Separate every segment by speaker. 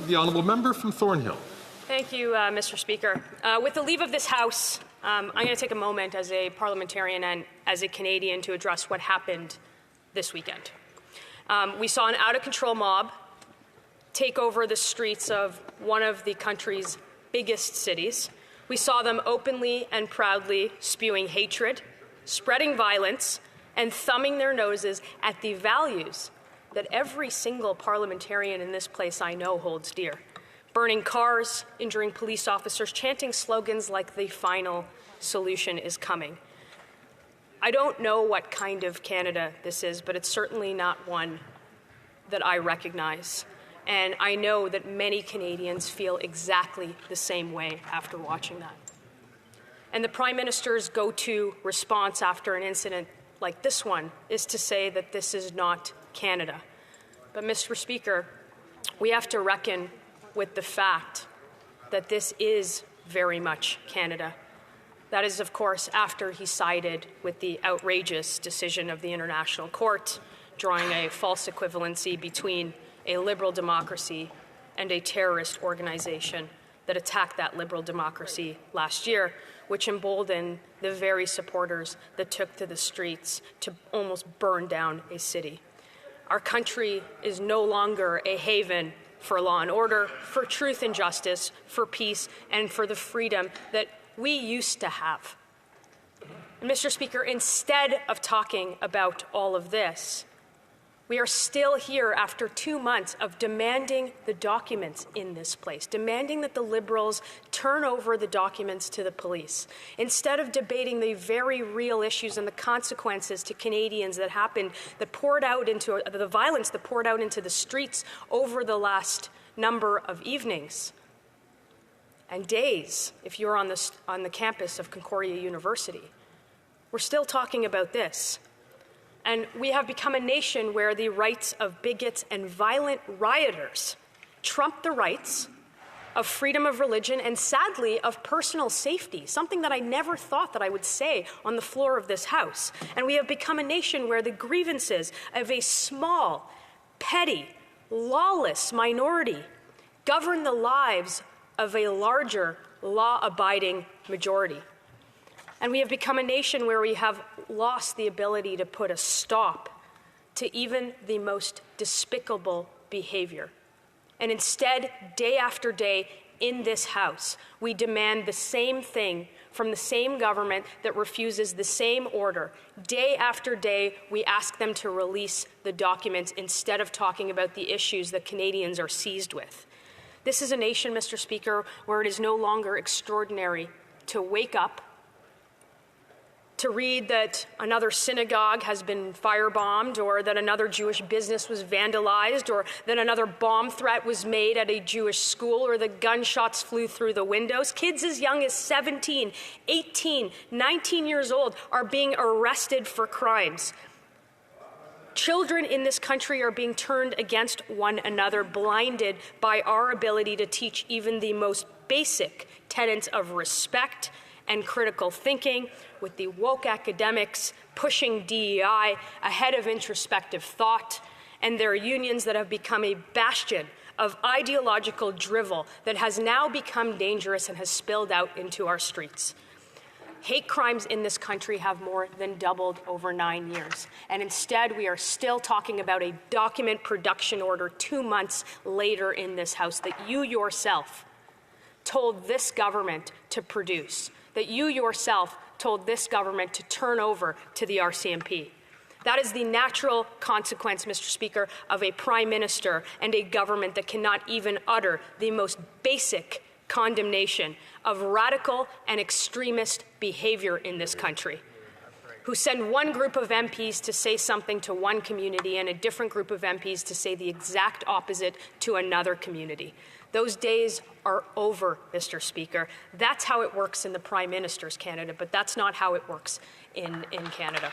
Speaker 1: The honourable member from Thornhill.
Speaker 2: Thank you, Mr. Speaker. With the leave of this House, I'm going to take a moment as a parliamentarian and as a Canadian to address what happened this weekend. We saw an out-of-control mob take over the streets of one of the country's biggest cities. We saw them openly and proudly spewing hatred, spreading violence, and thumbing their noses at the values that every single parliamentarian in this place I know holds dear. Burning cars, injuring police officers, chanting slogans like the final solution is coming. I don't know what kind of Canada this is, but it's certainly not one that I recognize. And I know that many Canadians feel exactly the same way after watching that. And the Prime Minister's go-to response after an incident like this one is to say that this is not Canada. But, Mr. Speaker, we have to reckon with the fact that this is very much Canada. That is, of course, after he sided with the outrageous decision of the International Court, drawing a false equivalency between a liberal democracy and a terrorist organization that attacked that liberal democracy last year, which emboldened the very supporters that took to the streets to almost burn down a city. Our country is no longer a haven for law and order, for truth and justice, for peace, and for the freedom that we used to have. And Mr. Speaker, instead of talking about all of this, we are still here after 2 months of demanding the documents in this place, demanding that the Liberals turn over the documents to the police, instead of debating the very real issues and the consequences to Canadians that happened, that poured out into the violence that poured out into the streets over the last number of evenings and days, if you're on the campus of Concordia University. We're still talking about this. And we have become a nation where the rights of bigots and violent rioters trump the rights of freedom of religion and, sadly, of personal safety, something that I never thought that I would say on the floor of this House. And we have become a nation where the grievances of a small, petty, lawless minority govern the lives of a larger, law-abiding majority. And we have become a nation where we have lost the ability to put a stop to even the most despicable behavior. And instead, day after day in this House, we demand the same thing from the same government that refuses the same order. Day after day, we ask them to release the documents instead of talking about the issues that Canadians are seized with. This is a nation, Mr. Speaker, where it is no longer extraordinary to wake up, to read that another synagogue has been firebombed, or that another Jewish business was vandalized, or that another bomb threat was made at a Jewish school, or that gunshots flew through the windows. Kids as young as 17, 18, 19 years old are being arrested for crimes. Children in this country are being turned against one another, blinded by our ability to teach even the most basic tenets of respect and critical thinking, with the woke academics pushing DEI ahead of introspective thought, and their unions that have become a bastion of ideological drivel that has now become dangerous and has spilled out into our streets. Hate crimes in this country have more than doubled over 9 years, and instead we are still talking about a document production order 2 months later in this House that you yourself told this government to produce, that you yourself told this government to turn over to the RCMP. That is the natural consequence, Mr. Speaker, of a Prime Minister and a government that cannot even utter the most basic condemnation of radical and extremist behavior in this country, who send one group of MPs to say something to one community and a different group of MPs to say the exact opposite to another community. Those days are over, Mr. Speaker. That's how it works in the Prime Minister's Canada, but that's not how it works in Canada.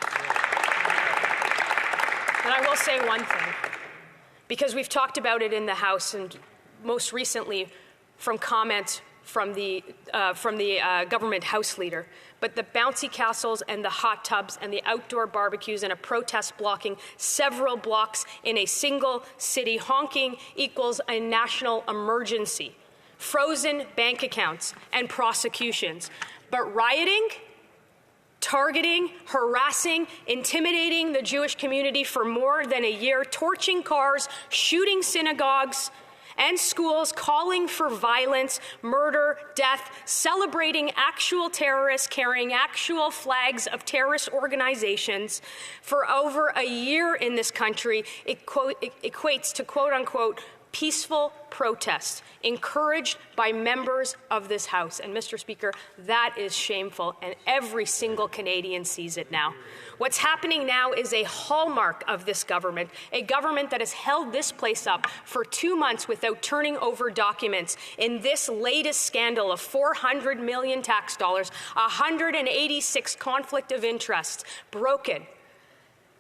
Speaker 2: And I will say one thing, because we've talked about it in the House and most recently from comments from the government House leader, but the bouncy castles and the hot tubs and the outdoor barbecues and a protest blocking several blocks in a single city, honking equals a national emergency. Frozen bank accounts and prosecutions. But rioting, targeting, harassing, intimidating the Jewish community for more than a year, torching cars, shooting synagogues and schools, calling for violence, murder, death, celebrating actual terrorists, carrying actual flags of terrorist organizations for over a year in this country equates to, quote unquote, peaceful protest encouraged by members of this House. And Mr. Speaker, that is shameful, and every single Canadian sees it now. What's happening now is a hallmark of this government, a government that has held this place up for 2 months without turning over documents in this latest scandal of $400 million tax dollars, 186 conflict of interest broken.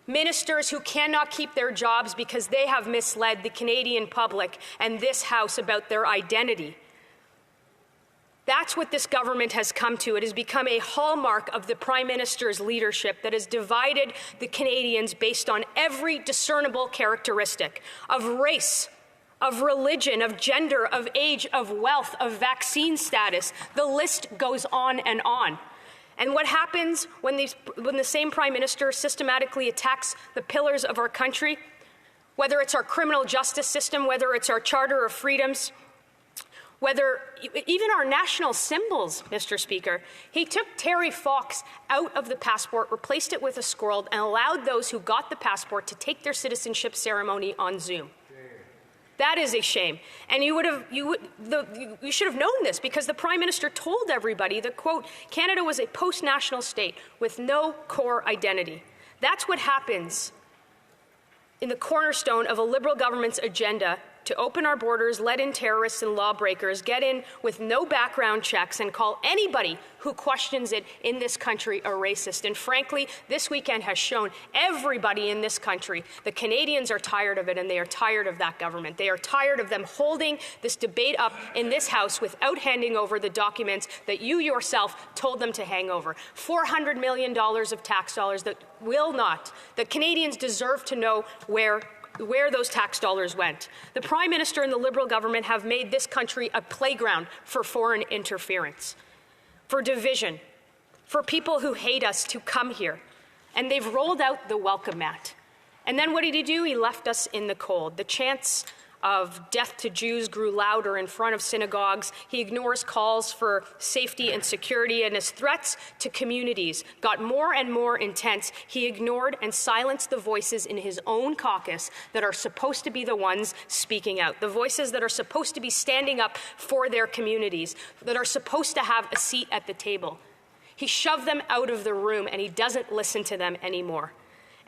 Speaker 2: Ministers who cannot keep their jobs because they have misled the Canadian public and this House about their identity. That's what this government has come to. It has become a hallmark of the Prime Minister's leadership that has divided the Canadians based on every discernible characteristic of race, of religion, of gender, of age, of wealth, of vaccine status. The list goes on and on. And what happens when the same Prime Minister systematically attacks the pillars of our country, whether it's our criminal justice system, whether it's our Charter of Freedoms, whether even our national symbols, Mr. Speaker. He took Terry Fox out of the passport, replaced it with a squirrel, and allowed those who got the passport to take their citizenship ceremony on Zoom. That is a shame. And you should have known this, because the Prime Minister told everybody that, quote, Canada was a post-national state with no core identity. That's what happens in the cornerstone of a Liberal government's agenda to open our borders, let in terrorists and lawbreakers, get in with no background checks, and call anybody who questions it in this country a racist. And frankly, this weekend has shown everybody in this country the Canadians are tired of it, and they are tired of that government. They are tired of them holding this debate up in this House without handing over the documents that you yourself told them to hang over. $400 million of tax dollars that will not. The Canadians deserve to know where those tax dollars went. The Prime Minister and the Liberal government have made this country a playground for foreign interference, for division, for people who hate us to come here. And they've rolled out the welcome mat. And then what did he do? He left us in the cold. The chants of death to Jews grew louder in front of synagogues. He ignores calls for safety and security, and his threats to communities got more and more intense. He ignored and silenced the voices in his own caucus that are supposed to be the ones speaking out, the voices that are supposed to be standing up for their communities, that are supposed to have a seat at the table. He shoved them out of the room, and he doesn't listen to them anymore.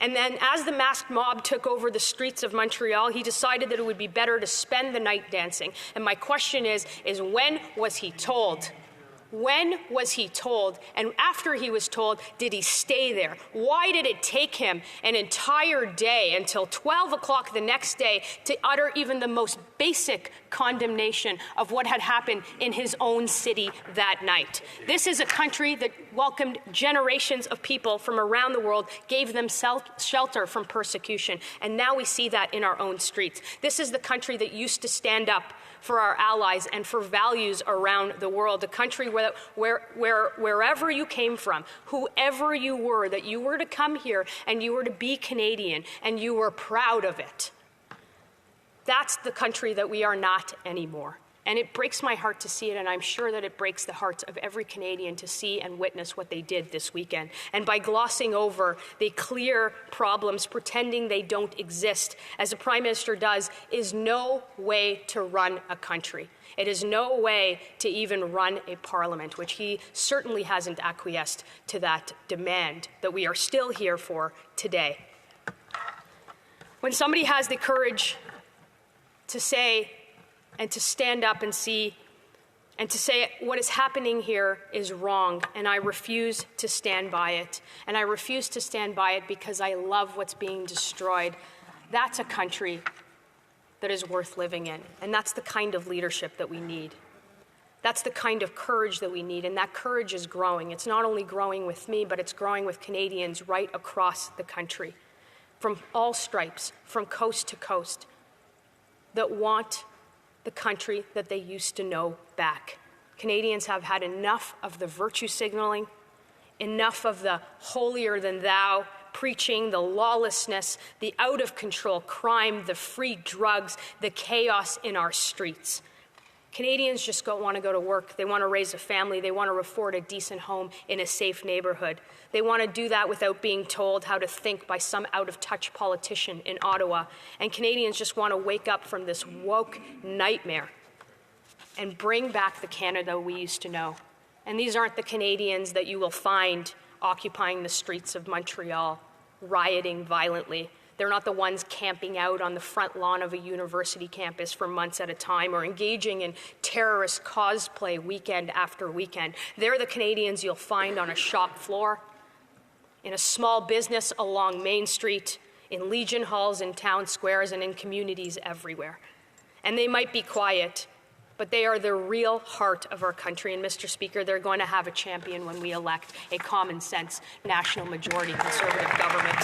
Speaker 2: And then as the masked mob took over the streets of Montreal, he decided that it would be better to spend the night dancing. And my question is when was he told? When was he told? And after he was told, did he stay there? Why did it take him an entire day until 12 o'clock the next day to utter even the most basic condemnation of what had happened in his own city that night? This is a country that welcomed generations of people from around the world, gave them shelter from persecution, and now we see that in our own streets. This is the country that used to stand up for our allies and for values around the world, a country where wherever you came from, whoever you were, that you were to come here and you were to be Canadian and you were proud of it. That's the country that we are not anymore. And it breaks my heart to see it, and I'm sure that it breaks the hearts of every Canadian to see and witness what they did this weekend. And by glossing over the clear problems, pretending they don't exist, as the Prime Minister does, is no way to run a country. It is no way to even run a parliament, which he certainly hasn't acquiesced to that demand that we are still here for today. When somebody has the courage to say and to stand up and see and to say what is happening here is wrong, and I refuse to stand by it. And I refuse to stand by it because I love what's being destroyed. That's a country that is worth living in, and that's the kind of leadership that we need. That's the kind of courage that we need, and that courage is growing. It's not only growing with me, but it's growing with Canadians right across the country, from all stripes, from coast to coast, that want the country that they used to know back. Canadians have had enough of the virtue signaling, enough of the holier-than-thou preaching, the lawlessness, the out-of-control crime, the free drugs, the chaos in our streets. Canadians just want to go to work. They want to raise a family. They want to afford a decent home in a safe neighborhood. They want to do that without being told how to think by some out-of-touch politician in Ottawa. And Canadians just want to wake up from this woke nightmare and bring back the Canada we used to know. And these aren't the Canadians that you will find occupying the streets of Montreal, rioting violently. They're not the ones camping out on the front lawn of a university campus for months at a time or engaging in terrorist cosplay weekend after weekend. They're the Canadians you'll find on a shop floor, in a small business along Main Street, in Legion halls, in town squares, and in communities everywhere. And they might be quiet, but they are the real heart of our country. And, Mr. Speaker, they're going to have a champion when we elect a common-sense, national majority Conservative government.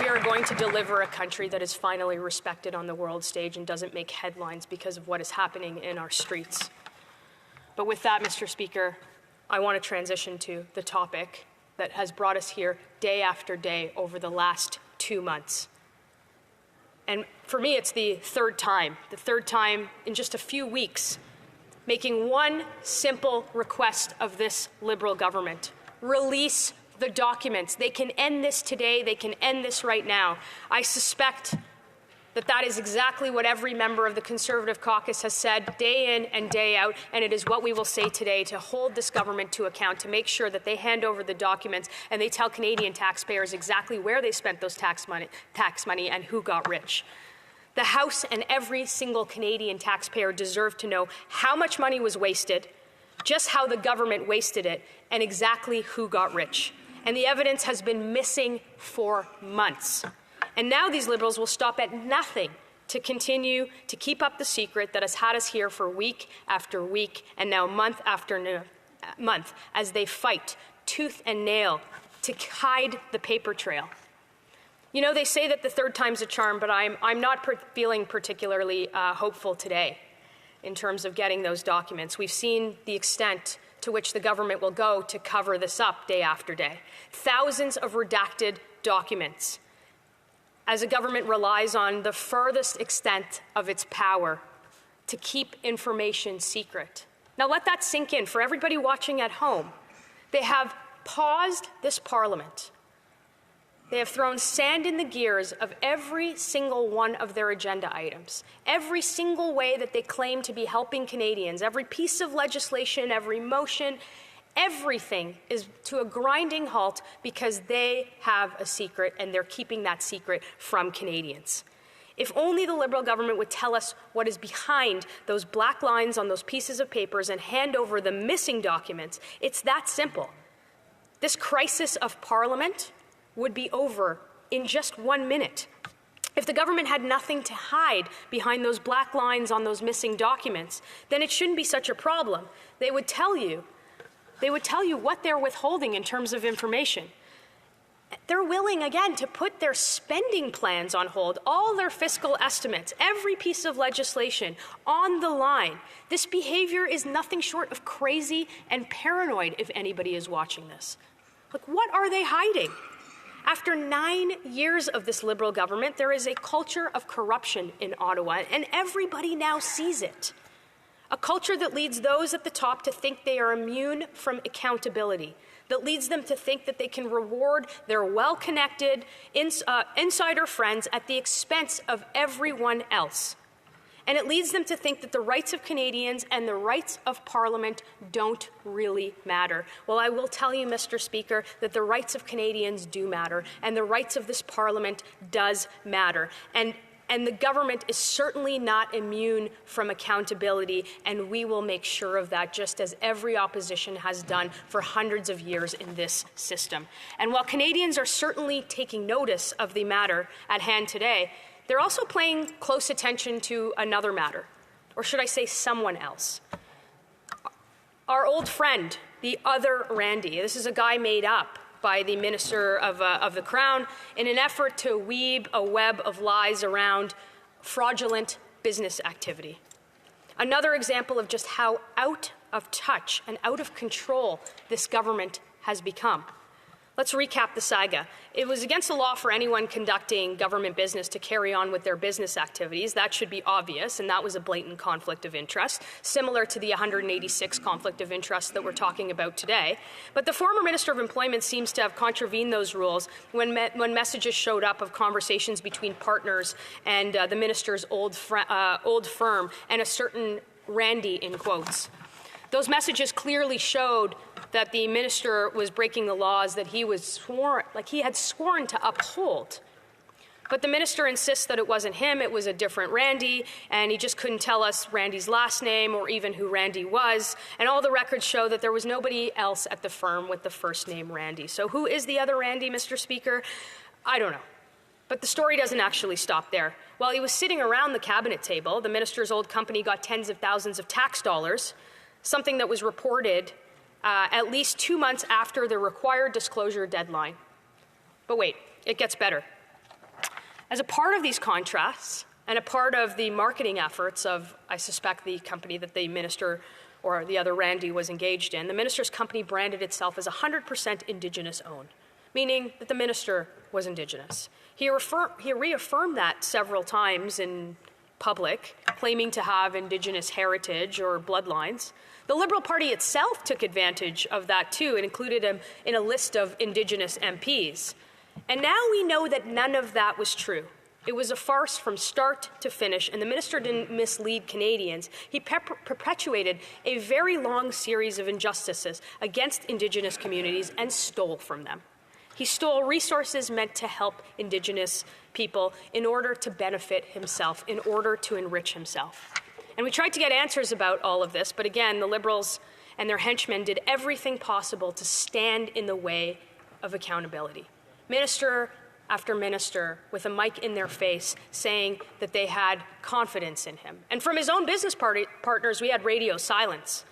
Speaker 2: We are going to deliver a country that is finally respected on the world stage and doesn't make headlines because of what is happening in our streets. But with that, Mr. Speaker, I want to transition to the topic that has brought us here day after day over the last 2 months. And for me, it's the third time in just a few weeks, making one simple request of this Liberal government: release the documents. They can end this today. They can end this right now. I suspect that is exactly what every member of the Conservative caucus has said day in and day out, and it is what we will say today to hold this government to account, to make sure that they hand over the documents and they tell Canadian taxpayers exactly where they spent those tax money and who got rich. The House and every single Canadian taxpayer deserve to know how much money was wasted, just how the government wasted it, and exactly who got rich. And the evidence has been missing for months. And now these Liberals will stop at nothing to continue to keep up the secret that has had us here for week after week and now month after month as they fight tooth and nail to hide the paper trail. You know, they say that the third time's a charm, but I'm not feeling particularly hopeful today in terms of getting those documents. We've seen the extent to which the government will go to cover this up day after day. Thousands of redacted documents as a government relies on the furthest extent of its power to keep information secret. Now let that sink in for everybody watching at home. They have paused this Parliament. They have thrown sand in the gears of every single one of their agenda items, every single way that they claim to be helping Canadians, every piece of legislation, every motion, everything is to a grinding halt because they have a secret and they're keeping that secret from Canadians. If only the Liberal government would tell us what is behind those black lines on those pieces of papers and hand over the missing documents. It's that simple. This crisis of Parliament would be over in just 1 minute. If the government had nothing to hide behind those black lines on those missing documents, then it shouldn't be such a problem. They would tell you what they're withholding in terms of information. They're willing, again, to put their spending plans on hold, all their fiscal estimates, every piece of legislation on the line. This behavior is nothing short of crazy and paranoid if anybody is watching this. Like, what are they hiding? After 9 years of this Liberal government, there is a culture of corruption in Ottawa, and everybody now sees it. A culture that leads those at the top to think they are immune from accountability, that leads them to think that they can reward their well-connected insider friends at the expense of everyone else. And it leads them to think that the rights of Canadians and the rights of Parliament don't really matter. Well, I will tell you, Mr. Speaker, that the rights of Canadians do matter, and the rights of this Parliament does matter. And the government is certainly not immune from accountability, and we will make sure of that, just as every opposition has done for hundreds of years in this system. And while Canadians are certainly taking notice of the matter at hand today, they're also paying close attention to another matter, Or should I say someone else? Our old friend, the other Randy. This is a guy made up by the Minister of the Crown in an effort to weave a web of lies around fraudulent business activity. Another example of just how out of touch and out of control this government has become. Let's recap the saga. It was against the law for anyone conducting government business to carry on with their business activities. That should be obvious, and that was a blatant conflict of interest, similar to the 186 conflict of interest that we're talking about today. But the former Minister of Employment seems to have contravened those rules when messages showed up of conversations between partners and the minister's old firm and a certain Randy, in quotes. Those messages clearly showed that the minister was breaking the laws that he had sworn to uphold. But the minister insists that it wasn't him, it was a different Randy, and he just couldn't tell us Randy's last name or even who Randy was. And all the records show that there was nobody else at the firm with the first name Randy. So who is the other Randy, Mr. Speaker? I don't know. But the story doesn't actually stop there. While he was sitting around the cabinet table, the minister's old company got tens of thousands of tax dollars, something that was reported at least 2 months after the required disclosure deadline. But wait, it gets better. As a part of these contracts and a part of the marketing efforts of, I suspect, the company that the minister or the other Randy was engaged in, the minister's company branded itself as 100% Indigenous owned, meaning that the minister was Indigenous. He reaffirmed that several times in public, claiming to have Indigenous heritage or bloodlines. The Liberal Party itself took advantage of that too and included him in a list of Indigenous MPs. And now we know that none of that was true. It was a farce from start to finish, and the minister didn't mislead Canadians. He perpetuated a very long series of injustices against Indigenous communities and stole from them. He stole resources meant to help Indigenous people in order to benefit himself, in order to enrich himself. And we tried to get answers about all of this, but again, the Liberals and their henchmen did everything possible to stand in the way of accountability. Minister after minister with a mic in their face saying that they had confidence in him. And from his own business partners, we had radio silence.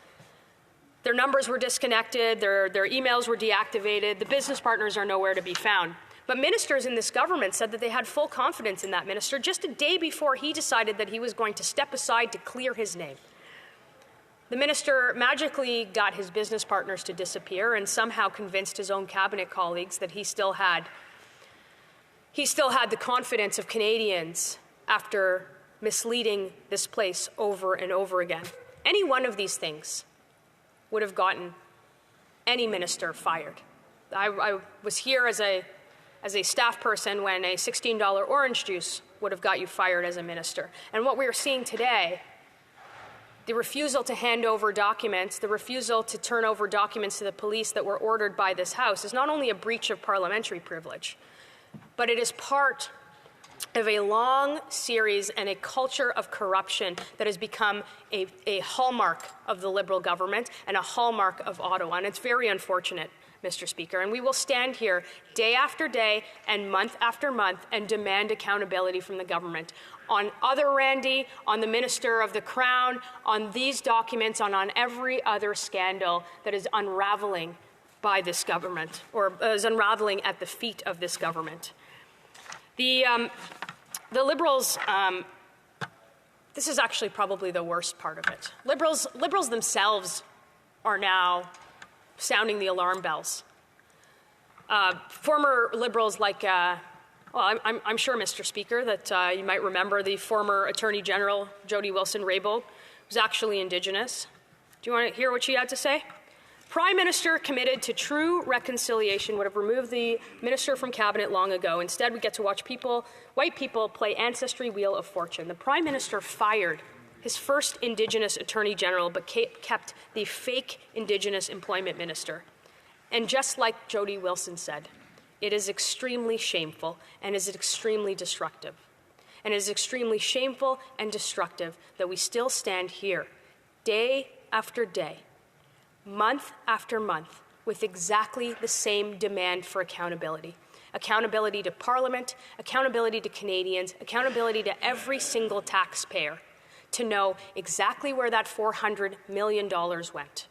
Speaker 2: Their numbers were disconnected, their emails were deactivated, the business partners are nowhere to be found. But ministers in this government said that they had full confidence in that minister just a day before he decided that he was going to step aside to clear his name. The minister magically got his business partners to disappear and somehow convinced his own cabinet colleagues that he still had the confidence of Canadians after misleading this place over and over again. Any one of these things would have gotten any minister fired. I was here as a staff person when a $16 orange juice would have got you fired as a minister. And what we are seeing today, the refusal to hand over documents, the refusal to turn over documents to the police that were ordered by this House, is not only a breach of parliamentary privilege, but it is part of a long series and a culture of corruption that has become a hallmark of the Liberal government and a hallmark of Ottawa. And it's very unfortunate, Mr. Speaker. And we will stand here day after day and month after month and demand accountability from the government on other Randy, on the Minister of the Crown, on these documents, on every other scandal that is unraveling by this government, or is unraveling at the feet of this government. The Liberals, this is actually probably the worst part of it. Liberals themselves are now sounding the alarm bells. Former Liberals like, I'm sure, Mr. Speaker, that you might remember the former Attorney General, Jody Wilson-Raybould, was actually Indigenous. Do you want to hear what she had to say? Prime Minister committed to true reconciliation would have removed the minister from cabinet long ago. Instead, we get to watch white people play ancestry wheel of fortune. The Prime Minister fired his first Indigenous Attorney General, but kept the fake Indigenous Employment Minister. And just like Jody Wilson said, it is extremely shameful and is extremely destructive. And it is extremely shameful and destructive that we still stand here day after day, month after month, with exactly the same demand for accountability. Accountability to Parliament, accountability to Canadians, accountability to every single taxpayer. to know exactly where that $400 million went,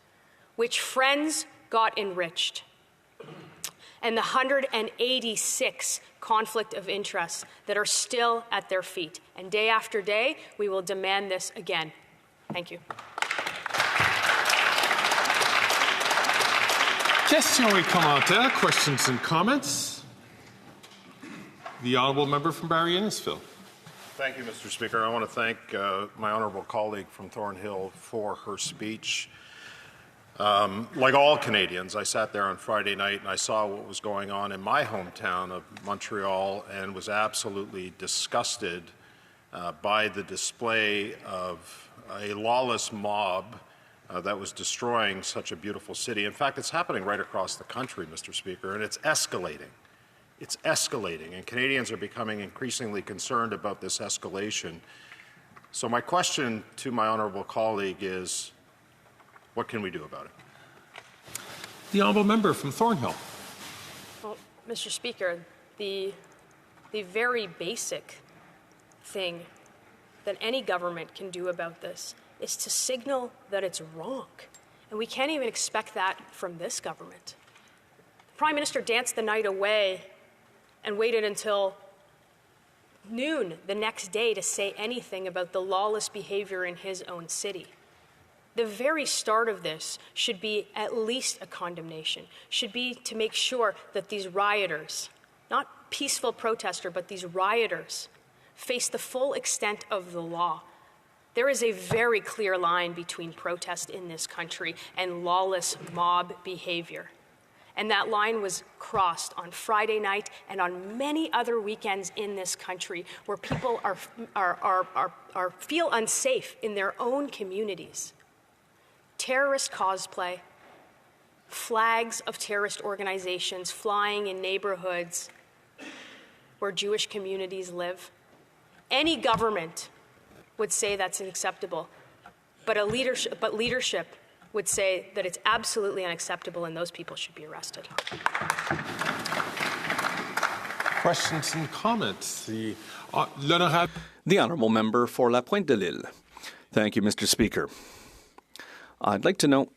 Speaker 2: which friends got enriched, and the 186 conflict of interests that are still at their feet. And day after day, we will demand this again. Thank you.
Speaker 1: Questions et commentaires, questions and comments. The honourable member from Barrie-Innisfil.
Speaker 3: Thank you, Mr. Speaker. I want to thank my honourable colleague from Thornhill for her speech. Like all Canadians, I sat there on Friday night and I saw what was going on in my hometown of Montreal and was absolutely disgusted by the display of a lawless mob that was destroying such a beautiful city. In fact, it's happening right across the country, Mr. Speaker, and it's escalating. It's escalating, and Canadians are becoming increasingly concerned about this escalation. So my question to my honourable colleague is, what can we do about it?
Speaker 1: The honourable member from Thornhill.
Speaker 2: Well, Mr. Speaker, the very basic thing that any government can do about this is to signal that it's wrong. And we can't even expect that from this government. The Prime Minister danced the night away and waited until noon the next day to say anything about the lawless behavior in his own city. The very start of this should be at least a condemnation, should be to make sure that these rioters, not peaceful protesters, but these rioters, face the full extent of the law. There is a very clear line between protest in this country and lawless mob behavior. And that line was crossed on Friday night and on many other weekends in this country where people feel unsafe in their own communities. Terrorist cosplay, flags of terrorist organizations flying in neighborhoods where Jewish communities live. Any government would say that's unacceptable, but leadership would say that it's absolutely unacceptable and those people should be arrested.
Speaker 1: Questions and comments. The
Speaker 4: honourable member for La Pointe de l'Île. Thank you, Mr. Speaker. I'd like to know,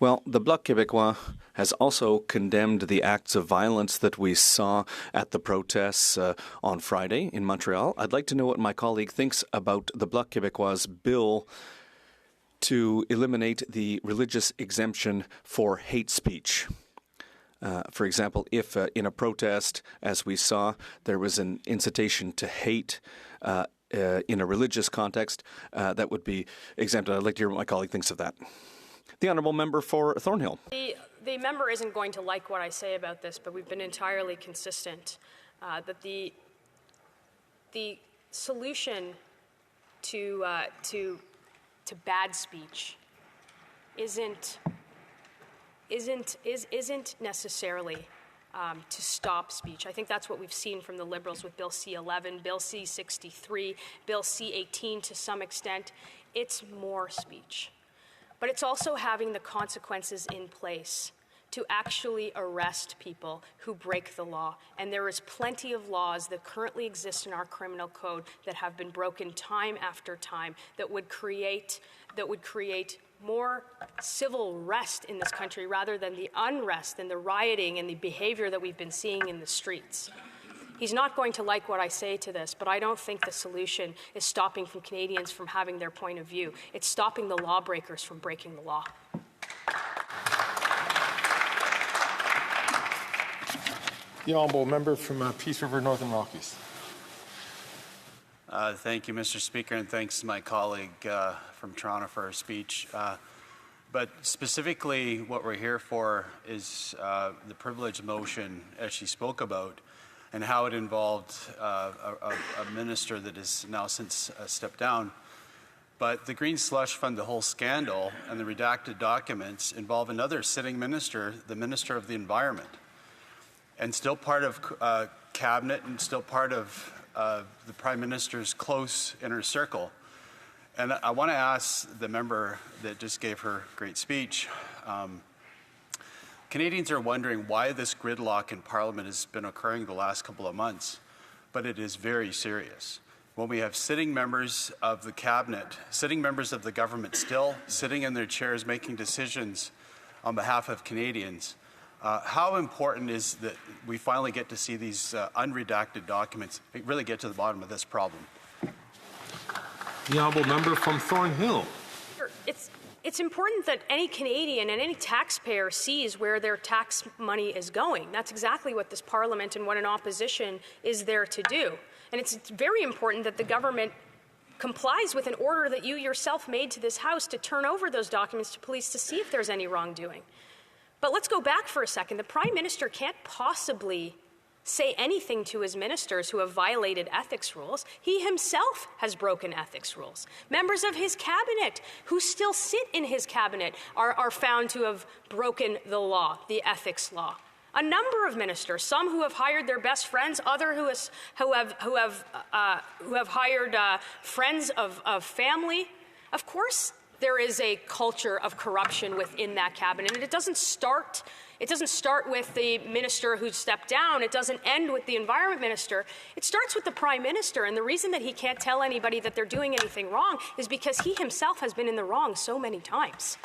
Speaker 4: well, the Bloc Québécois has also condemned the acts of violence that we saw at the protests on Friday in Montreal. I'd like to know what my colleague thinks about the Bloc Québécois' bill to eliminate the religious exemption for hate speech. For example, if in a protest, as we saw, there was an incitation to hate in a religious context, that would be exempted. I'd like to hear what my colleague thinks of that. The honourable member for Thornhill.
Speaker 2: The member isn't going to like what I say about this, but we've been entirely consistent that the solution to bad speech isn't necessarily to stop speech. I think that's what we've seen from the Liberals with Bill C-11, Bill C-63, Bill C-18 to some extent. It's more speech. But it's also having the consequences in place to actually arrest people who break the law. And there is plenty of laws that currently exist in our criminal code that have been broken time after time that would create more civil rest in this country rather than the unrest and the rioting and the behavior that we've been seeing in the streets. He's not going to like what I say to this, but I don't think the solution is stopping from Canadians from having their point of view. It's stopping the lawbreakers from breaking the law.
Speaker 1: The honourable member from Peace River, Northern Rockies.
Speaker 5: Thank you, Mr. Speaker, and thanks to my colleague from Toronto for her speech. But specifically, what we're here for is the privilege motion, as she spoke about, and how it involved a minister that has now since stepped down. But the Green Slush Fund, the whole scandal, and the redacted documents involve another sitting minister, the Minister of the Environment, and still part of cabinet and still part of the Prime Minister's close inner circle. And I want to ask the member that just gave her great speech, Canadians are wondering why this gridlock in Parliament has been occurring the last couple of months, but it is very serious. when we have sitting members of the cabinet, sitting members of the government still sitting in their chairs making decisions on behalf of Canadians, how important is that we finally get to see these unredacted documents, really get to the bottom of this problem?
Speaker 1: The honourable member from Thornhill.
Speaker 2: It's important that any Canadian and any taxpayer sees where their tax money is going. That's exactly what this Parliament and what an opposition is there to do. And it's very important that the government complies with an order that you yourself made to this House to turn over those documents to police to see if there's any wrongdoing. But let's go back for a second. The Prime Minister can't possibly say anything to his ministers who have violated ethics rules. He himself has broken ethics rules. Members of his cabinet who still sit in his cabinet are found to have broken the law, the ethics law. A number of ministers, some who have hired their best friends, others who have hired friends of family. Of course, there is a culture of corruption within that cabinet, and it doesn't start with the minister who stepped down. It doesn't end with the environment minister. It starts with the Prime Minister, and the reason that he can't tell anybody that they're doing anything wrong is because he himself has been in the wrong so many times.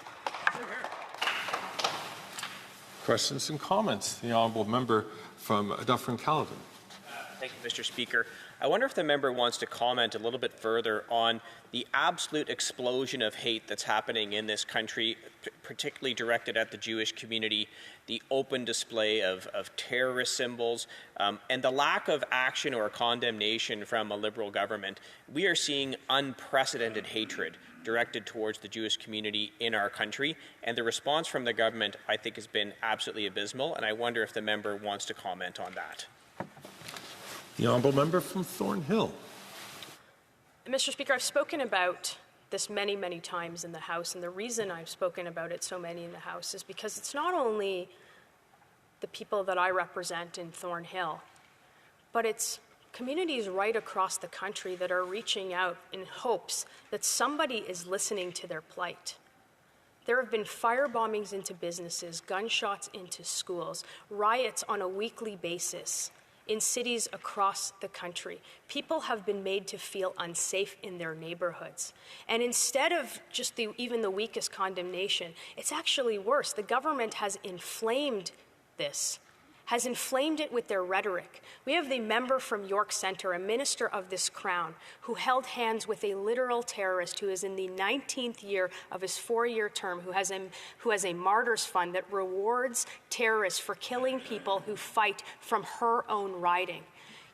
Speaker 1: Questions and comments? The honourable member from Dufferin-Caledon.
Speaker 6: Thank you, Mr. Speaker. I wonder if the member wants to comment a little bit further on the absolute explosion of hate that's happening in this country, particularly directed at the Jewish community, the open display of terrorist symbols, and the lack of action or condemnation from a Liberal government. We are seeing unprecedented hatred directed towards the Jewish community in our country, and the response from the government, I think, has been absolutely abysmal, and I wonder if the member wants to comment on that.
Speaker 1: The honourable member from Thornhill.
Speaker 2: Mr. Speaker, I've spoken about this many, many times in the House, and the reason I've spoken about it so many in the House is because it's not only the people that I represent in Thornhill, but it's communities right across the country that are reaching out in hopes that somebody is listening to their plight. There have been firebombings into businesses, gunshots into schools, riots on a weekly basis in cities across the country. People have been made to feel unsafe in their neighborhoods. And instead of just even the weakest condemnation, it's actually worse. The government has inflamed this, has inflamed it with their rhetoric. We have the member from York Centre, a minister of this crown, who held hands with a literal terrorist who is in the 19th year of his 4-year term, who has a martyrs fund that rewards terrorists for killing people who fight from her own riding.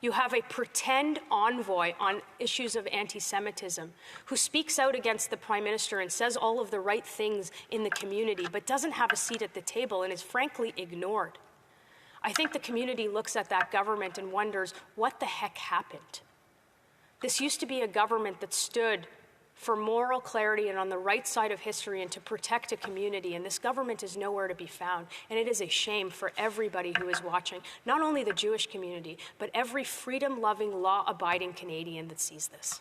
Speaker 2: You have a pretend envoy on issues of anti-Semitism who speaks out against the Prime Minister and says all of the right things in the community, but doesn't have a seat at the table and is frankly ignored. I think the community looks at that government and wonders, what the heck happened? This used to be a government that stood for moral clarity and on the right side of history and to protect a community, and this government is nowhere to be found. And it is a shame for everybody who is watching, not only the Jewish community, but every freedom-loving, law-abiding Canadian that sees this.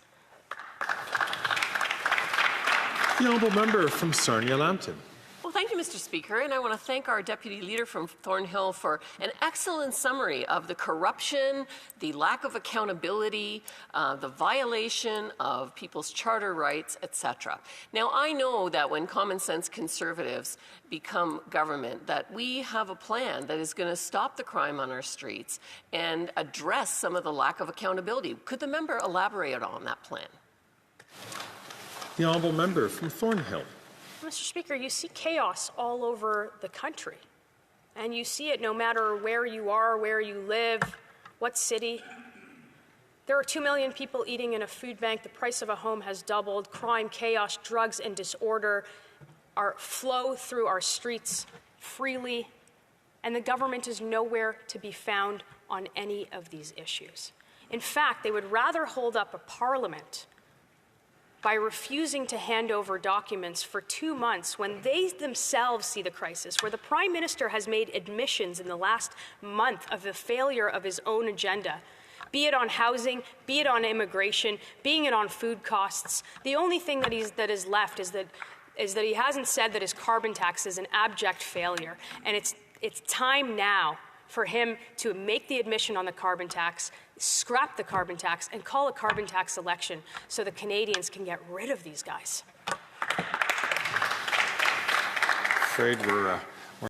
Speaker 1: The honourable member from Sarnia-Lambton.
Speaker 7: Well, thank you, Mr. Speaker, and I want to thank our Deputy Leader from Thornhill for an excellent summary of the corruption, the lack of accountability, the violation of people's charter rights, etc. Now, I know that when common sense Conservatives become government, that we have a plan that is going to stop the crime on our streets and address some of the lack of accountability. Could the member elaborate on that plan?
Speaker 1: The honourable member from Thornhill.
Speaker 2: Mr. Speaker, you see chaos all over the country, and you see it no matter where you are, where you live, what city. There are 2 million people eating in a food bank. The price of a home has doubled. Crime, chaos, drugs, and disorder flow through our streets freely, and the government is nowhere to be found on any of these issues. In fact, they would rather hold up a parliament by refusing to hand over documents for 2 months when they themselves see the crisis, where the Prime Minister has made admissions in the last month of the failure of his own agenda, be it on housing, be it on immigration, being it on food costs. The only thing that is left is that he hasn't said that his carbon tax is an abject failure. And it's time now for him to make the admission on the carbon tax, scrap the carbon tax, and call a carbon tax election so the Canadians can get rid of these guys.
Speaker 1: Afraid we're